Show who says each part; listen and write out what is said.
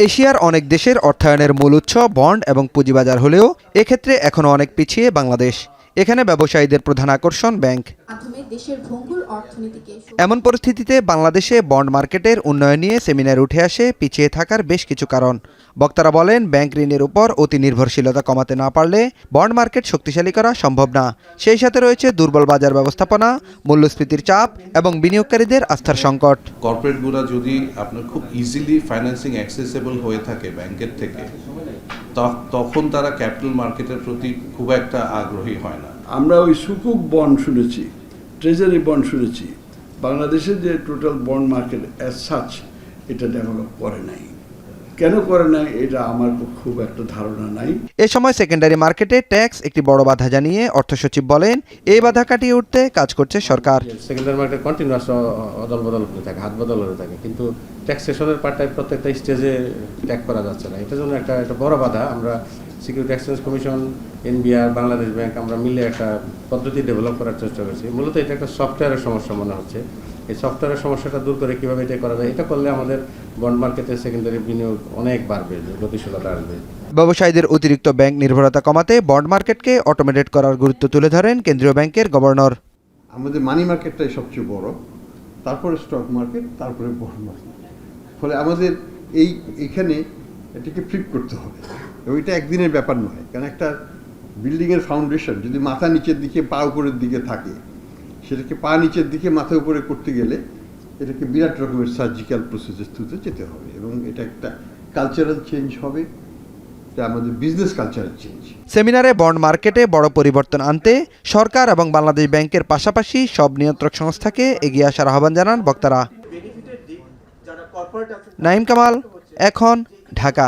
Speaker 1: এশিয়ার অনেক দেশের অর্থায়নের মূল উৎস বন্ড এবং পুঁজিবাজার হলেও এক্ষেত্রে এখনও অনেক পিছিয়ে বাংলাদেশ। এখানে ব্যবসায়ীদের প্রধান আকর্ষণ ব্যাংক। এমন পরিস্থিতিতে বাংলাদেশে বন্ড মার্কেটের উন্নয়ন নিয়ে সেমিনার উঠে আসে পিছিয়ে থাকার বেশ কিছু কারণ। বক্তারা বলেন, ব্যাংক ঋণের উপর অতি নির্ভরশীলতা কমাতে না পারলে বন্ড মার্কেট শক্তিশালী করা সম্ভব না। সেই সাথে রয়েছে দুর্বল বাজার ব্যবস্থাপনা, মূল্যস্ফীতির চাপ এবং বিনিয়োগকারীদের আস্থার সংকট।
Speaker 2: কর্পোরেটগুলো যদি আপনার খুব ইজিলি ফাইন্যান্সিং অ্যাক্সেসেবল হয়ে থাকে ব্যাংকের থেকে, তখন তারা ক্যাপিটাল মার্কেটের প্রতি খুব একটা আগ্রহী হয় না।
Speaker 3: আমরা ওই সুকুক বন্ড শুনেছি, ট্রেজারি বন্ড শুনেছি। বাংলাদেশের যে total bond market as such এটা ডেভেলপ করে নাই। কেন করে নাই এটা আমার খুব একটা ধারণা নাই।
Speaker 1: এ সময় সেকেন্ডারি মার্কেটে ট্যাক্স একটি বড় বাধা জানিয়ে অর্থ সচিব বলেন, এই বাধা কাটিয়ে উঠতে কাজ করছে সরকার।
Speaker 4: সেকেন্ডারি মার্কেট কন্টিনিউয়াস অদল বদল হতে থাকে, হাত বদল হতে থাকে, কিন্তু ট্যাক্সেশনের পার্টটাই প্রত্যেকটা স্টেজে ট্যাগ করা যাচ্ছে না। এটার জন্য একটা বড় বাধা। আমরা security exchange commission, NBR, Bangladesh bank আমরা মিলে একটা পদ্ধতি ডেভেলপ করার চেষ্টা করছি। মূলত এটা একটা সফটওয়্যারের সমস্যা মনে হচ্ছে। এই সফটওয়্যারের সমস্যাটা দূর করে কীভাবে এটা করা যায়, এটা করলে আমাদের বন্ড মার্কেটে সেকেন্ডারি বিনিয়োগ অনেক বাড়বে, গতিশীলতা আসবে।
Speaker 1: ব্যবসায়ীদের অতিরিক্ত ব্যাংক নির্ভরতা কমাতে বন্ড মার্কেটকে অটোমেটেড করার গুরুত্ব তুলে ধরেন কেন্দ্রীয় ব্যাংকের গভর্নর।
Speaker 5: আমাদের মানি মার্কেটটাই সবচেয়ে বড়, তারপরে স্টক মার্কেট, তারপরে বন্ড মার্কেট। ফলে আমাদের এইখানে এটাকে ফ্লিপ করতে হবে। এবং এটা একদিনের ব্যাপার নয়, কারণ একটা বিল্ডিংয়ের ফাউন্ডেশন যদি মাথা নিচের দিকে পা উপরের দিকে থাকে, সেটাকে পা নিচের দিকে মাথা উপরে করতে গেলে এটাকে বিরাট রকমের সার্জিক্যাল প্রসেসের থ্রুতে যেতে হবে, এবং এটা একটা কালচারাল চেঞ্জ হবে, এটা আমাদের বিজনেস কালচারাল চেঞ্জ।
Speaker 1: সেমিনারে বন্ড মার্কেটে বড় পরিবর্তন আনতে সরকার এবং বাংলাদেশ ব্যাংকের পাশাপাশি সব নিয়ন্ত্রক সংস্থাকে এগিয়ে আসার আহ্বান জানান বক্তারা। নাঈম কামাল, এখন, ঢাকা।